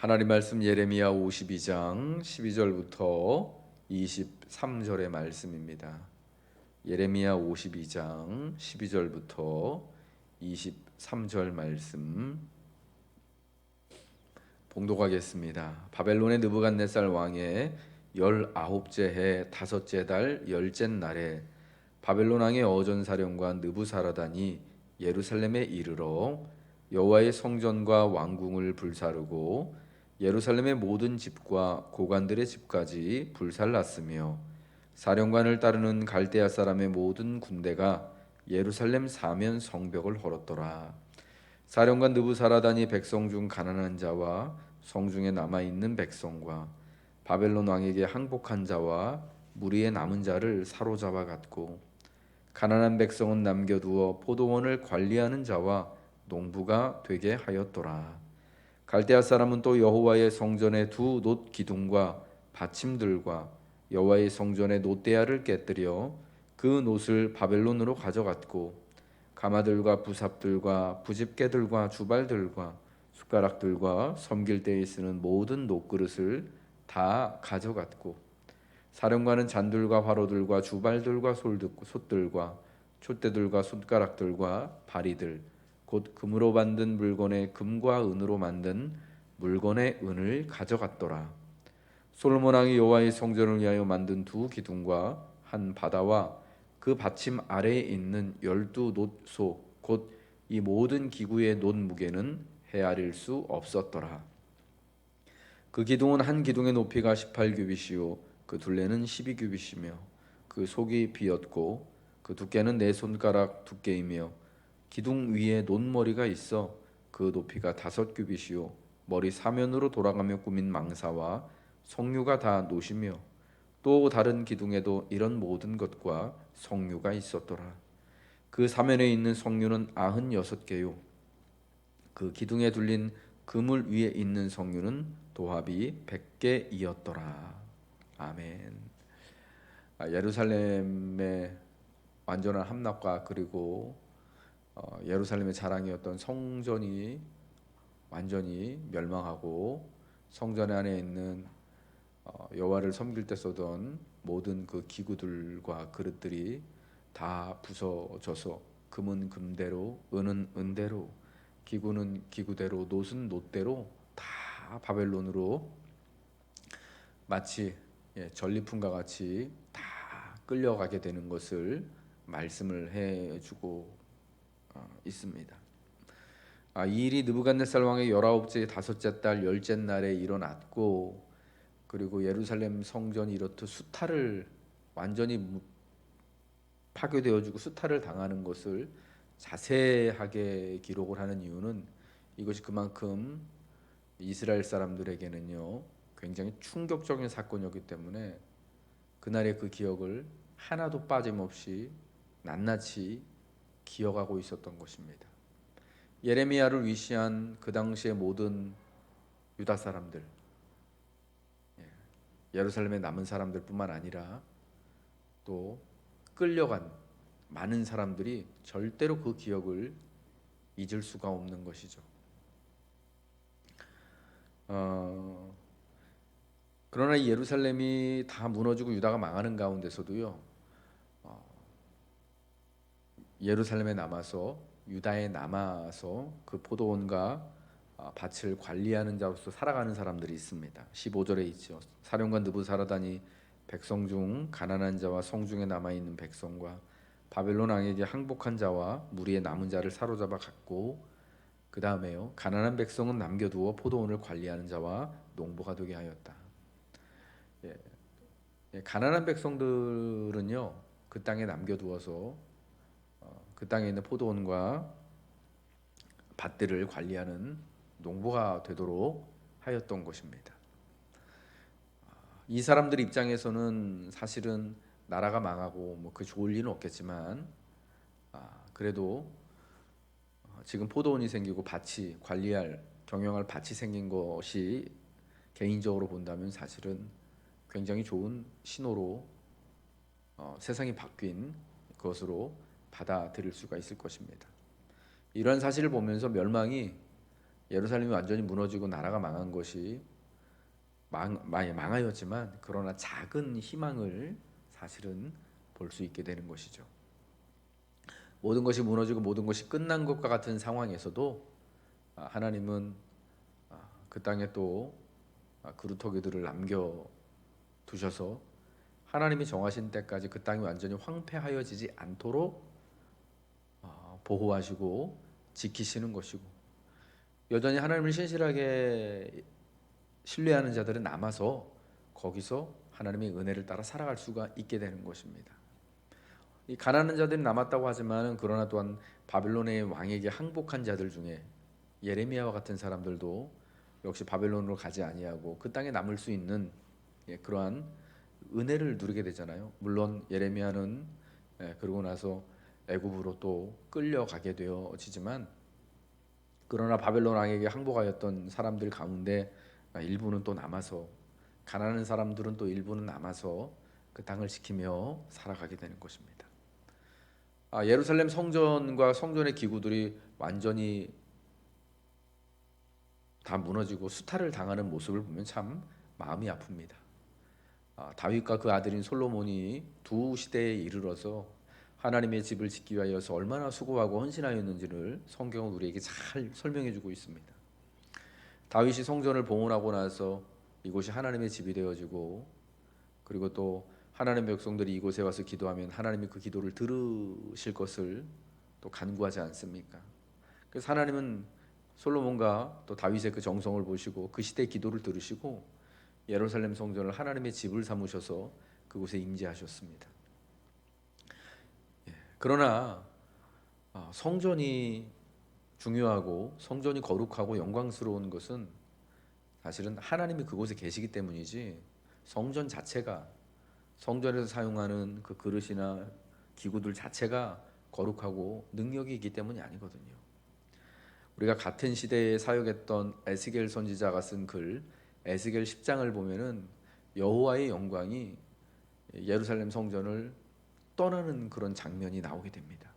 하나님 말씀 예레미야 52장 12절부터 23절의 말씀입니다. 예레미야 52장 12절부터 23절 말씀 봉독하겠습니다. 바벨론의 느부갓네살 왕의 19째 해 다섯째 달 열째 날에 바벨론 왕의 어전사령관 느부사라단이 예루살렘에 이르러 여호와의 성전과 왕궁을 불사르고 예루살렘의 모든 집과 고관들의 집까지 불살랐으며 사령관을 따르는 갈대아 사람의 모든 군대가 예루살렘 사면 성벽을 헐었더라. 사령관 느부사라단이 백성 중 가난한 자와 성중에 남아 있는 백성과 바벨론 왕에게 항복한 자와 무리에 남은 자를 사로잡아 갔고 가난한 백성은 남겨두어 포도원을 관리하는 자와 농부가 되게 하였더라. 갈대아 사람은 또 여호와의 성전의 두 놋 기둥과 받침들과 여호와의 성전의 놋대야를 깨뜨려 그 놋을 바벨론으로 가져갔고 가마들과 부삽들과 부집개들과 주발들과 숟가락들과 섬길 때에 쓰는 모든 놋그릇을 다 가져갔고 사령관은 잔들과 화로들과 주발들과 솥들과 촛대들과 숟가락들과 바리들 곧 금으로 만든 물건의 금과 은으로 만든 물건의 은을 가져갔더라. 솔로몬 왕이 여호와의 성전을 위하여 만든 두 기둥과 한 바다와 그 받침 아래에 있는 12놋소 곧 이 모든 기구의 놋 무게는 헤아릴 수 없었더라. 그 기둥은 한 기둥의 높이가 18규빗이요 그 둘레는 12규빗이며 그 속이 비었고 그 두께는 네 손가락 두께이며 기둥 위에 놋머리가 있어 그 높이가 5규빗이요 머리 사면으로 돌아가며 꾸민 망사와 성류가 다 놋이며 또 다른 기둥에도 이런 모든 것과 성류가 있었더라. 그 사면에 있는 성류는 96개요 그 기둥에 둘린 그물 위에 있는 성류는 도합이 100개이었더라. 아멘. 예루살렘의 완전한 함락과 그리고 예루살렘의 자랑이었던 성전이 완전히 멸망하고 성전 안에 있는 여호와를 섬길 때 쓰던 모든 그 기구들과 그릇들이 다 부서져서 금은 금대로 은은 은대로 기구는 기구대로 놋은 놋대로 다 바벨론으로 마치 전리품과 같이 다 끌려가게 되는 것을 말씀을 해주고 있습니다. 이 일이 느부갓네살 왕의 19째 다섯째 달 열째 날에 일어났고 그리고 예루살렘 성전이 이렇듯 수탈을 완전히 파괴되어지고 수탈을 당하는 것을 자세하게 기록을 하는 이유는 이것이 그만큼 이스라엘 사람들에게는요 굉장히 충격적인 사건이었기 때문에 그날의 그 기억을 하나도 빠짐없이 낱낱이 기억하고 있었던 것입니다. 예레미야를 위시한 그 당시의 모든 유다 사람들, 예루살렘에 남은 사람들뿐만 아니라 또 끌려간 많은 사람들이 절대로 그 기억을 잊을 수가 없는 것이죠. 그러나 이 예루살렘이 다 무너지고 유다가 망하는 가운데서도요, 예루살렘에 남아서 유다에 남아서 그 포도원과 밭을 관리하는 자로서 살아가는 사람들이 있습니다. 15절에 있죠. 사령관 느부사라단이 백성 중 가난한 자와 성중에 남아 있는 백성과 바벨론 왕에게 항복한 자와 무리의 남은 자를 사로잡아 갔고 그 다음에요. 가난한 백성은 남겨두어 포도원을 관리하는 자와 농부가 되게 하였다. 가난한 백성들은요 그 땅에 남겨두어서 그 땅에 있는 포도원과 밭들을 관리하는 농부가 되도록 하였던 것입니다. 이 사람들 입장에서는 사실은 나라가 망하고 뭐 그 좋을 일은 없겠지만 그래도 지금 포도원이 생기고 밭이 관리할 경영할 밭이 생긴 것이 개인적으로 본다면 사실은 굉장히 좋은 신호로 세상이 바뀐 것으로 받아들일 수가 있을 것입니다. 이러한 사실을 보면서 멸망이 예루살렘이 완전히 무너지고 나라가 망한 것이 많이 망하였지만 그러나 작은 희망을 사실은 볼 수 있게 되는 것이죠. 모든 것이 무너지고 모든 것이 끝난 것과 같은 상황에서도 하나님은 그 땅에 또 그루터기들을 남겨 두셔서 하나님이 정하신 때까지 그 땅이 완전히 황폐하여지지 않도록 보호하시고 지키시는 것이고, 여전히 하나님을 신실하게 신뢰하는 자들은 남아서 거기서 하나님의 은혜를 따라 살아갈 수가 있게 되는 것입니다. 이 가난한 자들이 남았다고 하지만 그러나 또한 바벨론의 왕에게 항복한 자들 중에 예레미야와 같은 사람들도 역시 바벨론으로 가지 아니하고 그 땅에 남을 수 있는 그러한 은혜를 누리게 되잖아요. 물론 예레미야는 그러고 나서 애굽으로 또 끌려가게 되어지지만, 그러나 바벨론 왕에게 항복하였던 사람들 가운데 일부는 또 남아서, 가난한 사람들은 또 일부는 남아서 그 땅을 지키며 살아가게 되는 것입니다. 예루살렘 성전과 성전의 기구들이 완전히 다 무너지고 수탈을 당하는 모습을 보면 참 마음이 아픕니다. 다윗과 그 아들인 솔로몬이 두 시대에 이르러서 하나님의 집을 짓기 위하여서 얼마나 수고하고 헌신하였는지를 성경은 우리에게 잘 설명해주고 있습니다. 다윗이 성전을 봉헌하고 나서 이곳이 하나님의 집이 되어지고, 그리고 또 하나님의 백성들이 이곳에 와서 기도하면 하나님이 그 기도를 들으실 것을 또 간구하지 않습니까? 그래서 하나님은 솔로몬과 또 다윗의 그 정성을 보시고 그 시대의 기도를 들으시고 예루살렘 성전을 하나님의 집을 삼으셔서 그곳에 임재하셨습니다. 그러나 성전이 중요하고 성전이 거룩하고 영광스러운 것은 사실은 하나님이 그곳에 계시기 때문이지, 성전 자체가, 성전에서 사용하는 그 그릇이나 기구들 자체가 거룩하고 능력이 있기 때문이 아니거든요. 우리가 같은 시대에 사역했던 에스겔 선지자가 쓴 글 에스겔 10장을 보면은 여호와의 영광이 예루살렘 성전을 떠나는 그런 장면이 나오게 됩니다.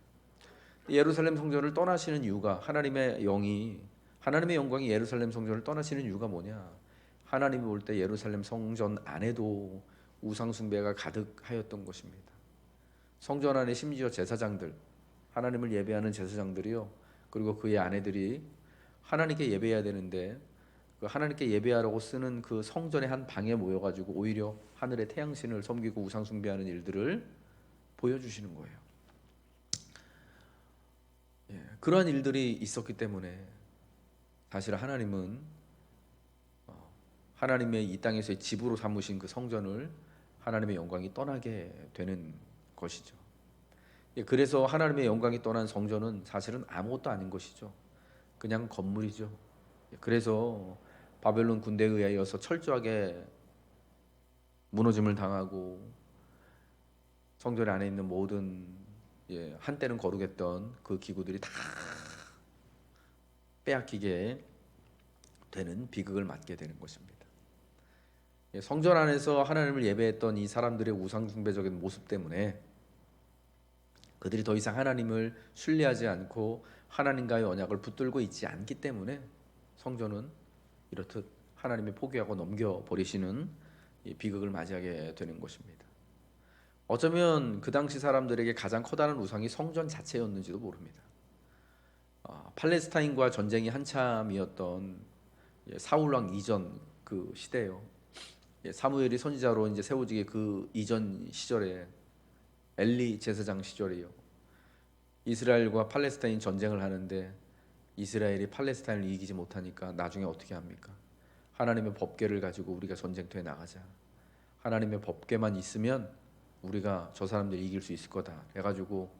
예루살렘 성전을 떠나시는 이유가, 하나님의 영광이 예루살렘 성전을 떠나시는 이유가 뭐냐? 하나님이 볼 때 예루살렘 성전 안에도 우상 숭배가 가득하였던 것입니다. 성전 안에 심지어 제사장들, 하나님을 예배하는 제사장들이요, 그리고 그의 아내들이 하나님께 예배해야 되는데 그 하나님께 예배하라고 쓰는 그 성전의 한 방에 모여가지고 오히려 하늘의 태양신을 섬기고 우상 숭배하는 일들을 보여주시는 거예요. 그러한 일들이 있었기 때문에 사실 하나님은 하나님의 이 땅에서의 집으로 삼으신 그 성전을 하나님의 영광이 떠나게 되는 것이죠. 그래서 하나님의 영광이 떠난 성전은 사실은 아무것도 아닌 것이죠. 그냥 건물이죠. 그래서 바벨론 군대에 의하여서 철저하게 무너짐을 당하고 성전 안에 있는 모든 한때는 거룩했던 그 기구들이 다 빼앗기게 되는 비극을 맞게 되는 것입니다. 성전 안에서 하나님을 예배했던 이 사람들의 우상 숭배적인 모습 때문에 그들이 더 이상 하나님을 신뢰하지 않고 하나님과의 언약을 붙들고 있지 않기 때문에 성전은 이렇듯 하나님이 포기하고 넘겨버리시는 비극을 맞이하게 되는 것입니다. 어쩌면 그 당시 사람들에게 가장 커다란 우상이 성전 자체였는지도 모릅니다. 팔레스타인과 전쟁이 한참이었던 사울 왕 이전 그 시대요. 사무엘이 선지자로 이제 세워지게 그 이전 시절에 엘리 제사장 시절이요. 이스라엘과 팔레스타인 전쟁을 하는데 이스라엘이 팔레스타인을 이기지 못하니까 나중에 어떻게 합니까? 하나님의 법궤를 가지고 우리가 전쟁터에 나가자. 하나님의 법궤만 있으면 우리가 저 사람들 이길 수 있을 거다 해가지고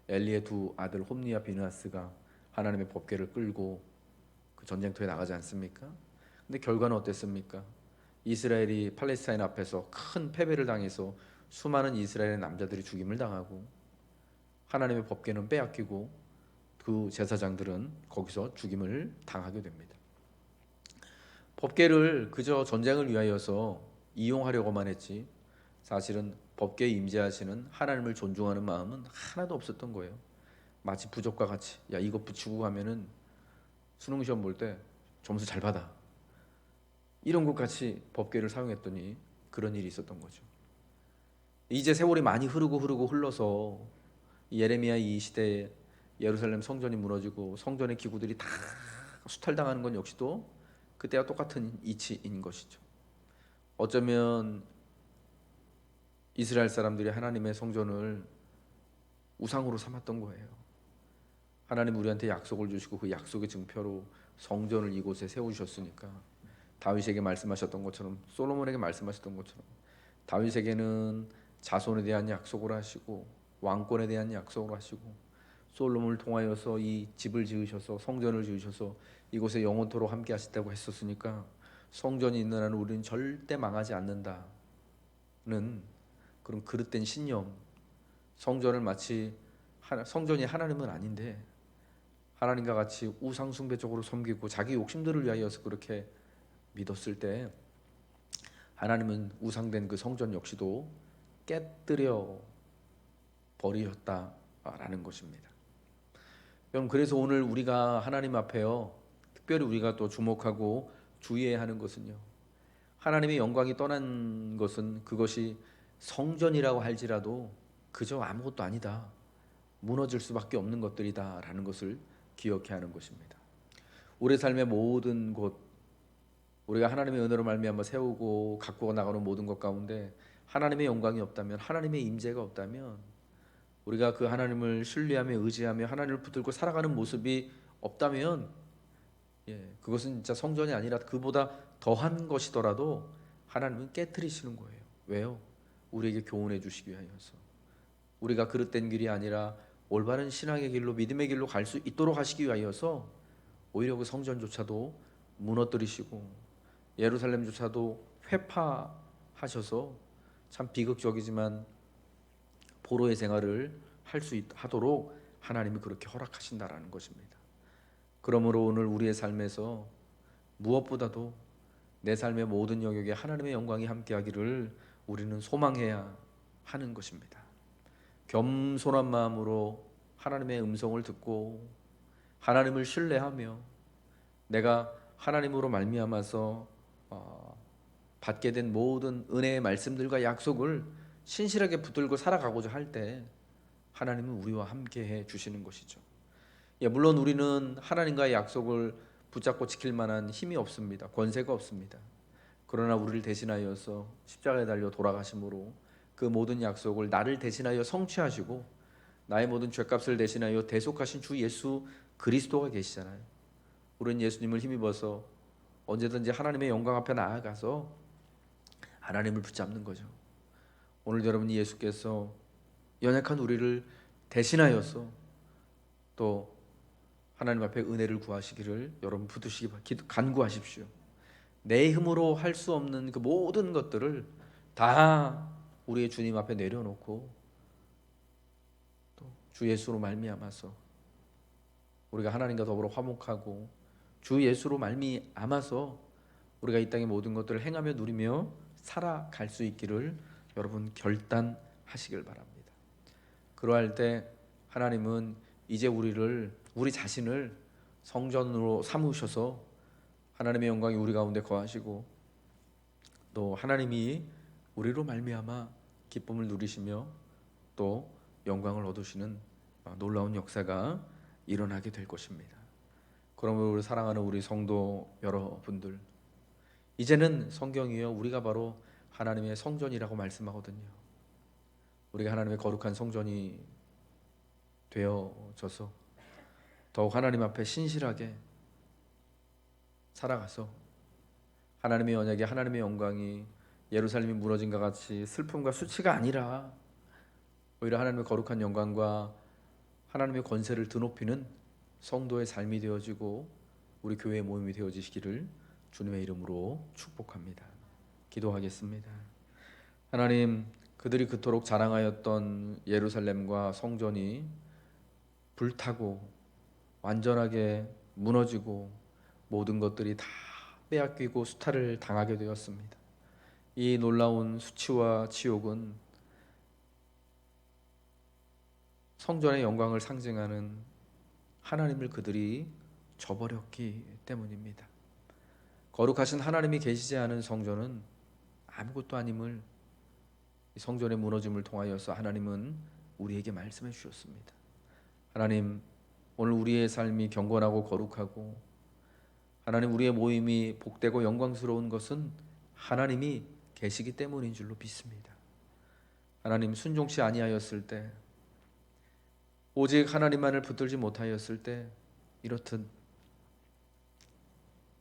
엘리의 두 아들 홈니와 비느하스가 하나님의 법궤를 끌고 그 전쟁터에 나가지 않습니까? 근데 결과는 어땠습니까? 이스라엘이 팔레스타인 앞에서 큰 패배를 당해서 수많은 이스라엘의 남자들이 죽임을 당하고 하나님의 법궤는 빼앗기고 그 제사장들은 거기서 죽임을 당하게 됩니다. 법궤를 그저 전쟁을 위하여서 이용하려고만 했지 사실은 법궤에 임재하시는 하나님을 존중하는 마음은 하나도 없었던 거예요. 마치 부족과 같이 이거 붙이고 가면은 수능 시험 볼 때 점수 잘 받아. 이런 것 같이 법궤를 사용했더니 그런 일이 있었던 거죠. 이제 세월이 많이 흐르고 흘러서 예레미야 이 시대에 예루살렘 성전이 무너지고 성전의 기구들이 다 수탈당하는 건 역시도 그때와 똑같은 이치인 것이죠. 어쩌면 이스라엘 사람들이 하나님의 성전을 우상으로 삼았던 거예요. 하나님 우리한테 약속을 주시고 그 약속의 증표로 성전을 이곳에 세우셨으니까 다윗에게 말씀하셨던 것처럼, 솔로몬에게 말씀하셨던 것처럼 다윗에게는 자손에 대한 약속을 하시고 왕권에 대한 약속을 하시고 솔로몬을 통하여서 이 집을 지으셔서 성전을 지으셔서 이곳에 영원토록 함께 하시다고 했었으니까 성전이 있는 한은 우리는 절대 망하지 않는다는 그런 그릇된 신념. 성전을 마치 성전이 하나님은 아닌데 하나님과 같이 우상 숭배적으로 섬기고 자기 욕심들을 위하여서 그렇게 믿었을 때 하나님은 우상된 그 성전 역시도 깨뜨려 버리셨다라는 것입니다. 여러분, 그래서 오늘 우리가 하나님 앞에요, 특별히 우리가 또 주목하고 주의해야 하는 것은요, 하나님의 영광이 떠난 것은 그것이 성전이라고 할지라도 그저 아무것도 아니다, 무너질 수밖에 없는 것들이다라는 것을 기억해야 하는 것입니다. 우리 삶의 모든 곳, 우리가 하나님의 은혜로 말미암아 세우고 갖고 나가는 모든 것 가운데 하나님의 영광이 없다면, 하나님의 임재가 없다면, 우리가 그 하나님을 신뢰하며 의지하며 하나님을 붙들고 살아가는 모습이 없다면, 그것은 진짜 성전이 아니라 그보다 더한 것이더라도 하나님은 깨트리시는 거예요. 왜요? 우리에게 교훈해 주시기 위하여서. 우리가 그릇된 길이 아니라 올바른 신앙의 길로, 믿음의 길로 갈 수 있도록 하시기 위하여서 오히려 그 성전조차도 무너뜨리시고 예루살렘조차도 회파하셔서, 참 비극적이지만 포로의 생활을 하도록 하나님이 그렇게 허락하신다라는 것입니다. 그러므로 오늘 우리의 삶에서 무엇보다도 내 삶의 모든 영역에 하나님의 영광이 함께하기를 우리는 소망해야 하는 것입니다. 겸손한 마음으로 하나님의 음성을 듣고 하나님을 신뢰하며 내가 하나님으로 말미암아서 받게 된 모든 은혜의 말씀들과 약속을 신실하게 붙들고 살아가고자 할 때 하나님은 우리와 함께해 주시는 것이죠. 물론 우리는 하나님과의 약속을 붙잡고 지킬 만한 힘이 없습니다. 권세가 없습니다. 그러나 우리를 대신하여서 십자가에 달려 돌아가심으로 그 모든 약속을 나를 대신하여 성취하시고 나의 모든 죄값을 대신하여 대속하신 주 예수 그리스도가 계시잖아요. 우리는 예수님을 힘입어서 언제든지 하나님의 영광 앞에 나아가서 하나님을 붙잡는 거죠. 오늘 여러분이 예수께서 연약한 우리를 대신하여서 또 하나님 앞에 은혜를 구하시기를 여러분 간구하십시오. 내 힘으로 할 수 없는 그 모든 것들을 다 우리의 주님 앞에 내려놓고 또 주 예수로 말미암아서 우리가 하나님과 더불어 화목하고 주 예수로 말미암아서 우리가 이 땅의 모든 것들을 행하며 누리며 살아갈 수 있기를 여러분 결단하시길 바랍니다. 그러할 때 하나님은 이제 우리 자신을 성전으로 삼으셔서 하나님의 영광이 우리 가운데 거하시고 또 하나님이 우리로 말미암아 기쁨을 누리시며 또 영광을 얻으시는 놀라운 역사가 일어나게 될 것입니다. 그러므로 우리 사랑하는 우리 성도 여러분들, 이제는 성경이요, 우리가 바로 하나님의 성전이라고 말씀하거든요. 우리가 하나님의 거룩한 성전이 되어져서 더욱 하나님 앞에 신실하게 살아가서 하나님의 언약에 하나님의 영광이 예루살렘이 무너진 것 같이 슬픔과 수치가 아니라 오히려 하나님의 거룩한 영광과 하나님의 권세를 드높이는 성도의 삶이 되어지고 우리 교회의 모임이 되어지시기를 주님의 이름으로 축복합니다. 기도하겠습니다. 하나님, 그들이 그토록 자랑하였던 예루살렘과 성전이 불타고 완전하게 무너지고 모든 것들이 다 빼앗기고 수탈을 당하게 되었습니다. 이 놀라운 수치와 치욕은 성전의 영광을 상징하는 하나님을 그들이 저버렸기 때문입니다. 거룩하신 하나님이 계시지 않은 성전은 아무것도 아님을 이 성전의 무너짐을 통하여서 하나님은 우리에게 말씀해 주셨습니다. 하나님, 오늘 우리의 삶이 경건하고 거룩하고 하나님 우리의 모임이 복되고 영광스러운 것은 하나님이 계시기 때문인 줄로 믿습니다. 하나님, 순종치 아니하였을 때, 오직 하나님만을 붙들지 못하였을 때 이렇듯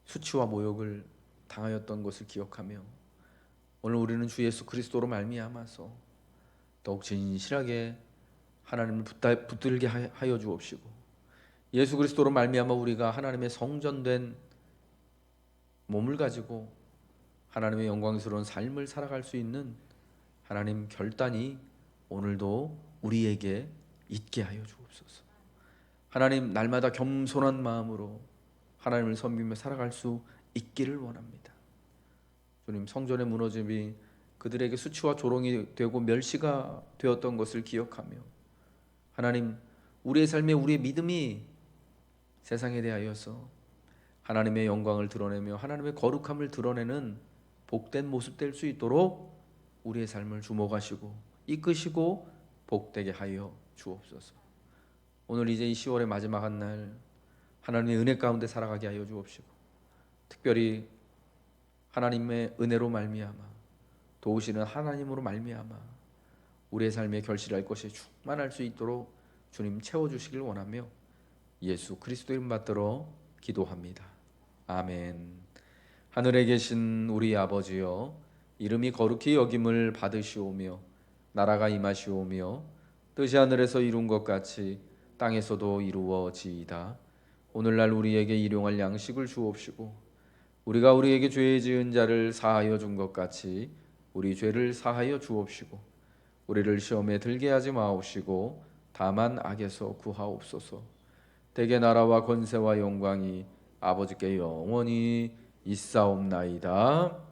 수치와 모욕을 당하였던 것을 기억하며 오늘 우리는 주 예수 그리스도로 말미암아서 더욱 진실하게 하나님을 붙들게 하여 주옵시고, 예수 그리스도로 말미암아 우리가 하나님의 성전된 몸을 가지고 하나님의 영광스러운 삶을 살아갈 수 있는 하나님 결단이 오늘도 우리에게 있게 하여 주옵소서. 하나님, 날마다 겸손한 마음으로 하나님을 섬기며 살아갈 수 있기를 원합니다. 주님, 성전의 무너짐이 그들에게 수치와 조롱이 되고 멸시가 되었던 것을 기억하며 하나님, 우리의 삶에 우리의 믿음이 세상에 대하여서 하나님의 영광을 드러내며 하나님의 거룩함을 드러내는 복된 모습 될 수 있도록 우리의 삶을 주목하시고 이끄시고 복되게 하여 주옵소서. 오늘 이제 이 10월의 마지막 한 날 하나님의 은혜 가운데 살아가게 하여 주옵시고, 특별히 하나님의 은혜로 말미암아 도우시는 하나님으로 말미암아 우리의 삶에 결실할 것이 충만할 수 있도록 주님 채워주시길 원하며 예수 그리스도 이름 받들어 기도합니다. 아멘. 하늘에 계신 우리 아버지여, 이름이 거룩히 여김을 받으시오며 나라가 임하시오며 뜻이 하늘에서 이룬 것 같이 땅에서도 이루어지이다. 오늘날 우리에게 일용할 양식을 주옵시고, 우리가 우리에게 죄 지은 자를 사하여 준 것 같이 우리 죄를 사하여 주옵시고, 우리를 시험에 들게 하지 마옵시고 다만 악에서 구하옵소서. 대개 나라와 권세와 영광이 아버지께 영원히 있사옵나이다.